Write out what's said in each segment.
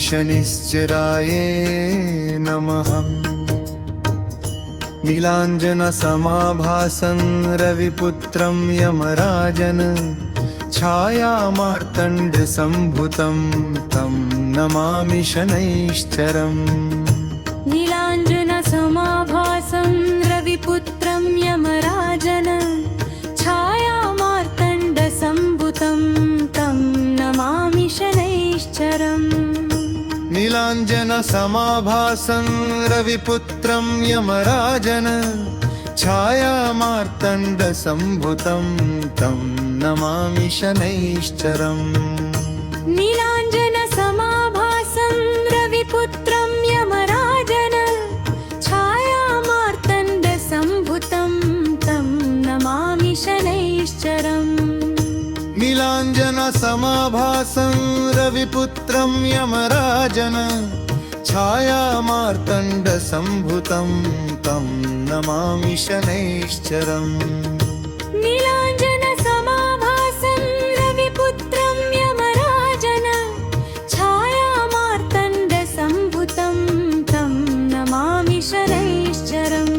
शनिश्चराय नमः। नीलाञ्जनसमाभासं रविपुत्रं यमराजन् छायामार्तण्डसम्भुतं तं नमामि शनैश्चरम्। नीलाञ्जनसमाभासं रविपुत्रं यमराजन् छायामार्तण्डसम्भुतं तं नमामि शनैश्चरम्। नीलाञ्जनसमाभासं रविपुत्रं यमराजन् छायामार्तण्डसम्भुतं तं नमामि शनैश्चरम्। नीलाञ्जनसमाभासं रविपुत्रं यमराजन् छायामार्तण्डसम्भुतं तं नमामि शनैश्चरम्। नीलाञ्जनसमाभासं रविपुत्रं यमराजन् छायामार्तण्डसम्भुतं तं नमामि शनैश्चरम्। नीलाञ्जनसमाभासं रविपुत्रं यमराजन् छायामार्तण्डसम्भुतं तं नमामि शनैश्चरम्।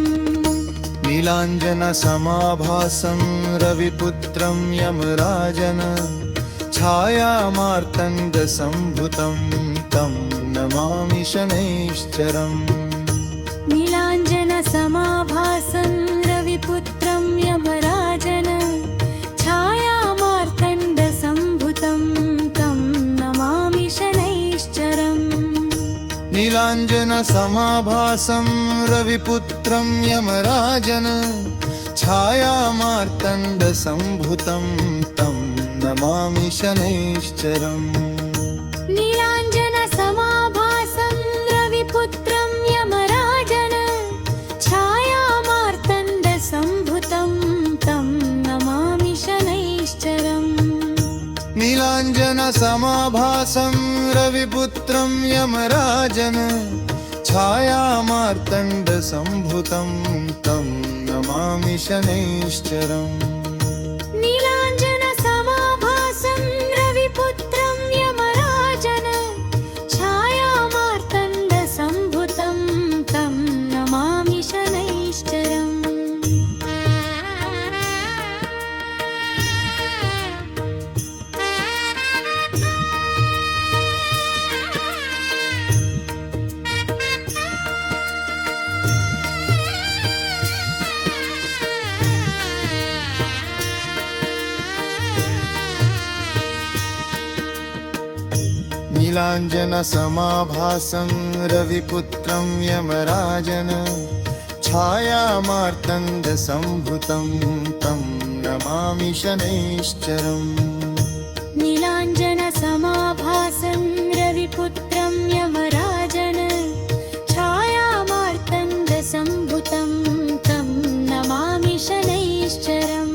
नीलाञ्जनसमाभासं रविपुत्रं यमराजन् छायामार्तण्डसम्भुतं तं नमामि शनैश्चरम्। नीलाञ्जनसमाभासं रविपुत्रं यमराजन् छायामार्तण्डसम्भुतं तं नमामि शनैश्चरम्। नीलाञ्जनसमाभासं रविपुत्रं यमराजन् छायामार्तण्डसम्भुतं तं नमामि शनैश्चरम्। नीलाञ्जनसमाभासं रविपुत्रं यमराजन् छायामार्तण्डसम्भुतं तं नमामि शनैश्चरम्। नीलाञ्जनसमाभासं रविपुत्रं यमराजन् छायामार्तण्डसम्भुतं तं नमामि शनैश्चरम्। नीलाञ्जनसमाभासं रविपुत्रं यमराजन् छायामार्तण्डसम्भुतं तं नमामि शनैश्चरम्। नीलाञ्जनसमाभासं रविपुत्रं यमराजन् छायामार्तण्डसम्भुतं तं नमामि शनैश्चरम्। नीलाञ्जनसमाभासं रविपुत्रं यमराजन् छायामार्तण्डसम्भुतं तं नमामि शनैश्चरम्।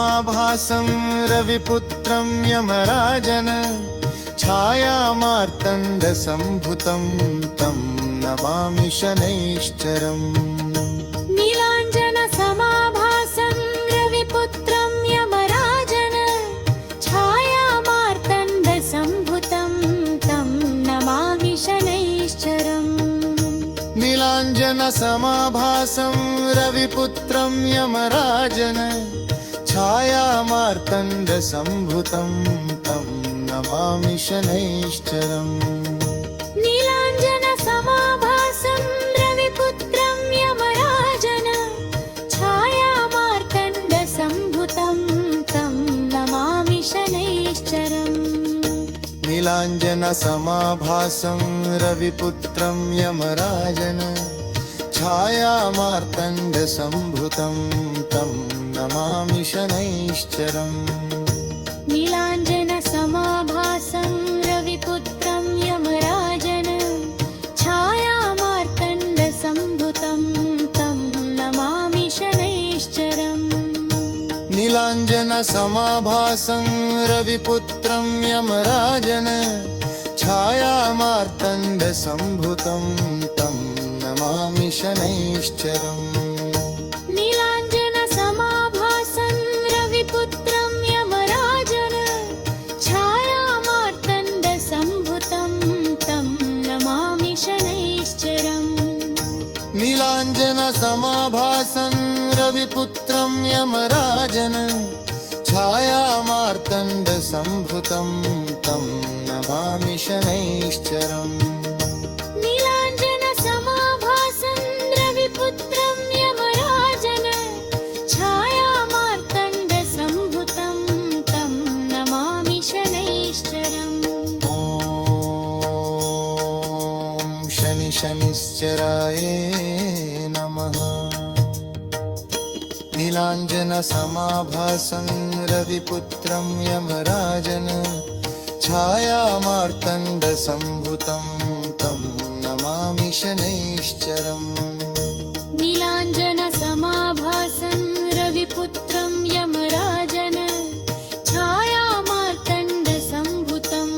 नीलाञ्जनसमाभासं रविपुत्रं यमराजन् छायामार्तण्डसम्भुतं तं नमामि शनैश्चरम्। नीलाञ्जनसमाभासं रविपुत्रं यमराजन् छायामार्तण्डसम्भुतं तं नमामि शनैश्चरम्। नीलाञ्जनसमाभासं रविपुत्रं यमराजन् छायामार्तण्डसम्भुतं तं नमामि शनैश्चरम्। नीलाञ्जनसमाभासं रविपुत्रं यमराजन् छायामार्तण्डसम्भुतं तं नमामि शनैश्चरम्। नीलाञ्जनसमाभासं रविपुत्रं यमराजन् छायामार्तण्डसम्भुतं तं नमामि शनैश्चरम्। नीलाञ्जनसमाभासं रविपुत्रं यमराजन् छायामार्तण्डसम्भुतं तं नमामि शनैश्चरम्। नीलाञ्जनसमाभासं रविपुत्रं यमराजन् छायामार्तण्डसम्भुतं तं नमामि शनैश्चरम्। नीलाञ्जनसमाभासं रविपुत्रं यमराजन् छायामार्तण्डसम्भुतं नीलाञ्जनसमाभासं रविपुत्रं यमराजन् छायामार्तण्डसम्भुतं तं नमामि शनैश्चरम् नीलाञ्जनसमाभासं रविपुत्रं यमराजन् छायामार्तण्डसम्भुतं तं नमामि शनैश्चरम् शनिश्चराय नमः। नीलाञ्जनसमाभासं रविपुत्रं यमराजन् छायामार्तण्डसम्भुतं तं नमामि शनैश्चरम् नीलाञ्जनसमाभासं रविपुत्रं यमराजन् छायामार्तण्डसम्भुतं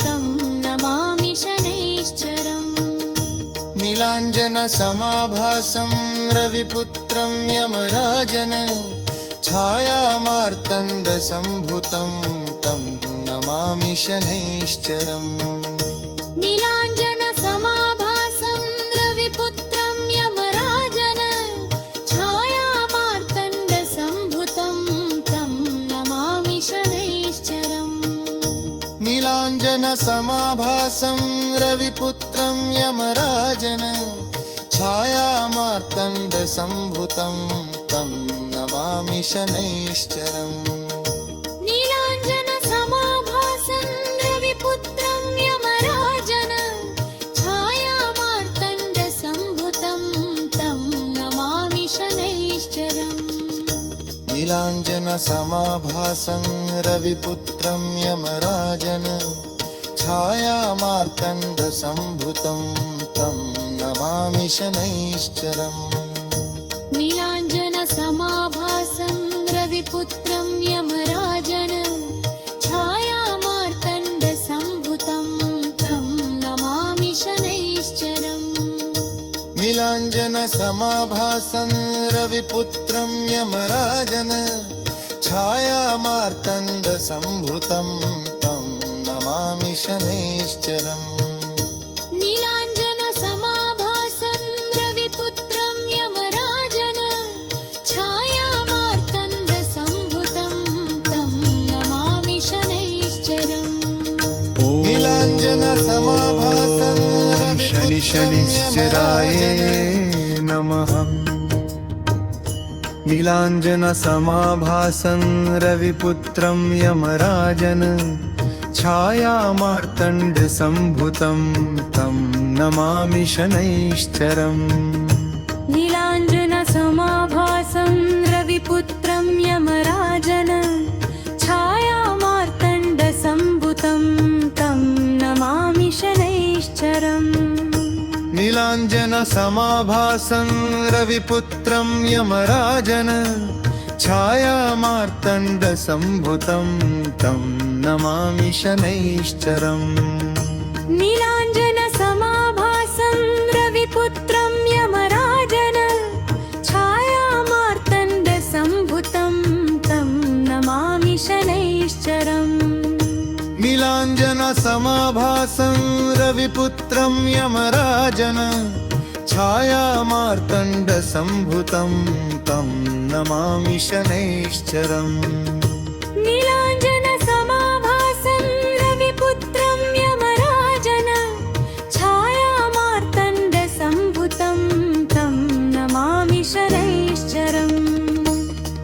तं नमामि शनैश्चरम् नीलाञ्जनसमाभासं रविपुत्रं यमराजन् छायामार्तण्डसम्भुतं तं नमामि शनैश्चरम् नीलाञ्जनसमाभासं रविपुत्रं यमराजन् छायामार्तण्डसम्भुतं तं नमामि शनैश्चरम् नीलाञ्जनसमाभासं रविपुत्रं यमराजन् छायामार्तण्डसम्भुतं तं नमामि शनैश्चरम् नीलाञ्जनसमाभासं रविपुत्रं यमराजन् छायामार्तण्डसम्भुतं तं नमामि शनैश्चरम् नीलाञ्जनसमाभासं रविपुत्रं यमराजन् छायामार्तण्डसम्भुतं तं नमामि शनैश्चरम् नीलाञ्जनसमाभासं रविपुत्रं यमराजन् छायामार्तण्डसम्भुतं तं नमामि शनैश्चरम् नीलाञ्जनसमाभासं रविपुत्रं यमराजन् छायामार्तण्डसम्भुतं तं नमामि शनैश्चरम् नीलाञ्जनसमाभासं रविपुत्रं यमराजन् छायामार्तण्डसम्भुतं तं नमामि शनैश्चरम् नीलाञ्जनसमाभासं शनिश्चराय नमः। नीलाञ्जनसमाभासं रविपुत्रं यमराजन् छायामार्तण्डसम्भुतं तं नमामि शनैश्चरम् नीलाञ्जनसमाभासं रविपुत्रं यमराजन् छायामार्तण्डसम्भुतं तं नमामि शनैश्चरम् नीलाञ्जनसमाभासं रविपुत्रं यमराजन् छायामार्तण्डसम्भुतं तं नमामि शनैश्चरम् नीलाञ्जनसमाभासं रविपुत्रं यमराजन् छायामार्तण्डसम्भुतं तं नमामि शनैश्चरम् नीलाञ्जनसमाभासं रविपुत्रं यमराजन् छायामार्तण्डसम्भुतं तं नमामि शनैश्चरम् नीलाञ्जनसमाभासं रविपुत्रं यमराजन् छायामार्तण्डसम्भुतं तं नमामि शनैश्चरम्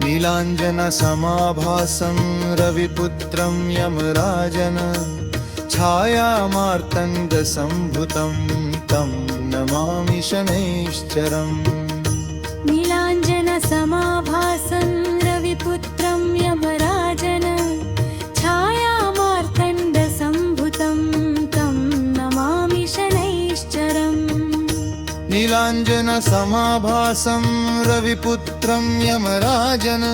नीलाञ्जनसमाभासं रविपुत्रं यमराजन् छायामार्तण्डसम्भुतं तं नमामि शनैश्चरम् नीलाञ्जनसमाभासं रविपुत्रं यमराजन् छायामार्तण्डसम्भुतं तं नमामि शनैश्चरम् नीलाञ्जनसमाभासं रविपुत्रं यमराजन्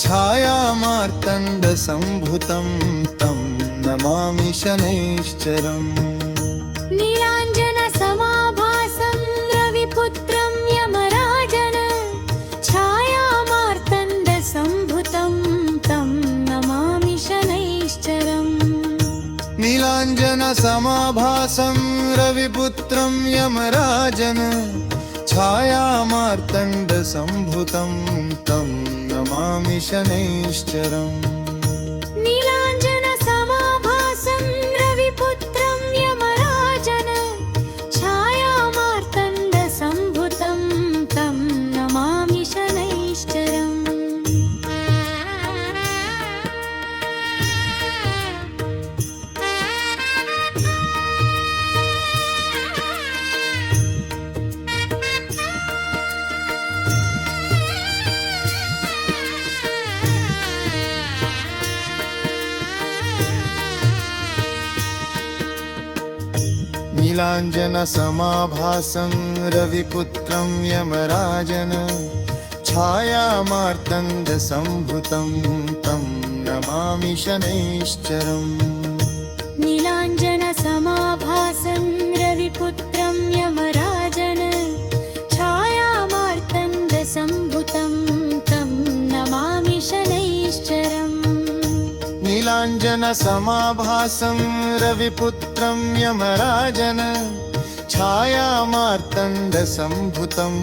छायामार्तण्डसम्भुतं तं नमामि शनैश्चरम् नीलाञ्जनसमाभासं रविपुत्रं यमराजन् छायामार्तण्डसम्भुतं तं नमामि शनैश्चरम् नीलाञ्जनसमाभासं रविपुत्रं यमराजन् छायामार्तण्डसम्भुतं तं नमामि शनैश्चरम् नीलाञ्जनसमाभासं रविपुत्रं यमराजन छायामार्तण्डसम्भुतं तं नमामि शनैश्चरम् नीलाञ्जनसमाभासं रविपुत्रं यमराजन छायामार्तण्डसम्भुतं तं नमामि शनैश्चरम् नीलाञ्जनसमाभासं रविपुत्रं यमराजन छायामार्तण्डसम्भुतं तं नमामि शनैश्चरम् नीलाञ्जनसमाभासं रविपुत्रं यमराजन छायामार्तण्डसम्भुतं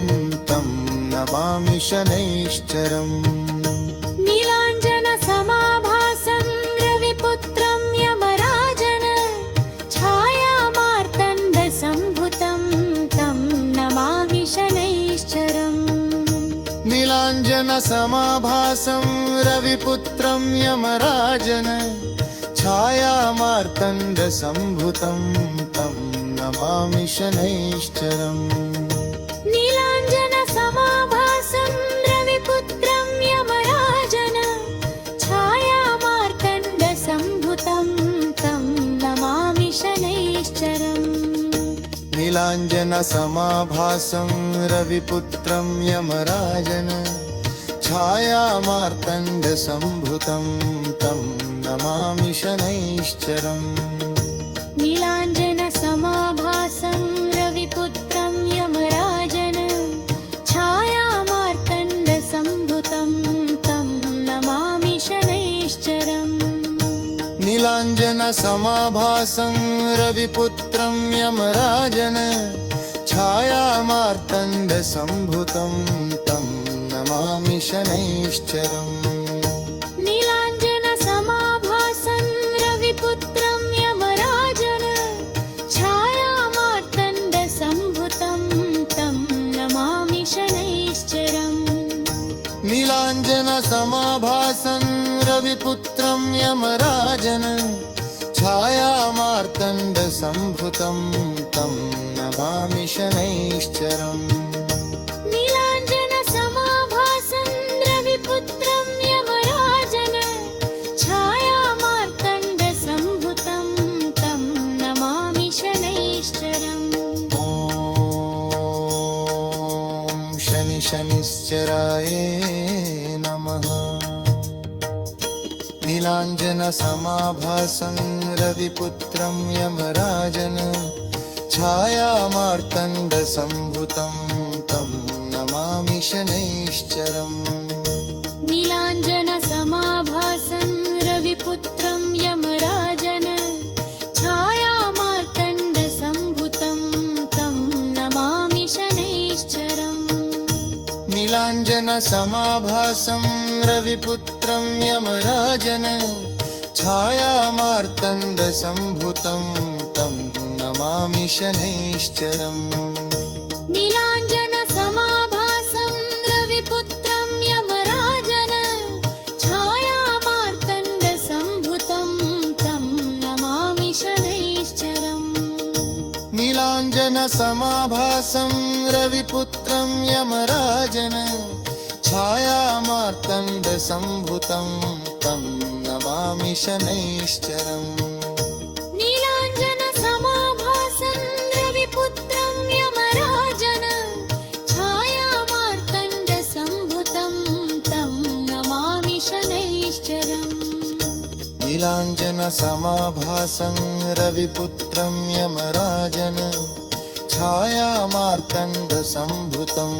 तं नमामि शनैश्चरम् नीलाञ्जनसमाभासं रविपुत्रं यमराजन छायामार्तण्डसम्भुतं तं नमामि शनैश्चरम् नीलाञ्जनसमाभासं रविपुत्रं यमराजन छायामार्तण्डसम्भुतं तं नमामि शनैश्चरम् नीलाञ्जनसमाभासं रविपुत्रं यमराजन छायामार्तण्डसम्भुतं तं नमामि शनैश्चरम् नीलाञ्जनसमाभासं रविपुत्रं यमराजन छायामार्तण्डसम्भुतं तं नमामि शनैश्चरम् नीलाञ्जनसमाभासं रविपुत्रं यमराजन छायामार्तण्डसम्भुतं तं नमामि शनैश्चरम् नीलाञ्जनसमाभासं रविपुत्रं यमराजन छायामार्तण्डसम्भुतं तं नमामि शनैश्चरम् नीलाञ्जनसमाभासं रविपुत्रं यमराजन छायामार्तण्डसम्भुतं तं नमामि शनैश्चरम् नीलाञ्जनसमाभासं रविपुत्रं यमराजन छायामार्तण्डसम्भुतं तं नमामि शनैश्चरम् नीलाञ्जनसमाभासं रविपुत्रं यमराजन छायामार्तण्डसम्भुतं तं नमामि शनैश्चरम् ॐ शनिश्चराय नमः नीलाञ्जनसमाभासं रविपुत्रं यमराजन छायामार्तण्डसम्भुतं तं नमामि शनैश्चरम् नीलाञ्जनसमाभासं रविपुत्रं यमराजन छायामार्तण्डसम्भुतं तं नमामि शनैश्चरम् नीलाञ्जनसमाभासं रविपुत्रं यमराजन छायामार्तण्डसम्भुतं तं नमामि शनैश्चरम् नीलाञ्जनसमाभासं रविपुत्रं यमराजन छायामार्तण्डसम्भुतं तं नमामि शनैश्चरम् नीलाञ्जनसमाभासं रविपुत्रं यमराजन छायामार्तण्डसम्भुतं तं नमामि शनैश्चरम् नीलाञ्जनसमाभासं रविपुत्रं यमराजन छायामार्तण्डसम्भुतं तं नमामि शनैश्चरम् नीलाञ्जनसमाभासं रविपुत्रं यमराजन छायामार्तण्डसम्भुतं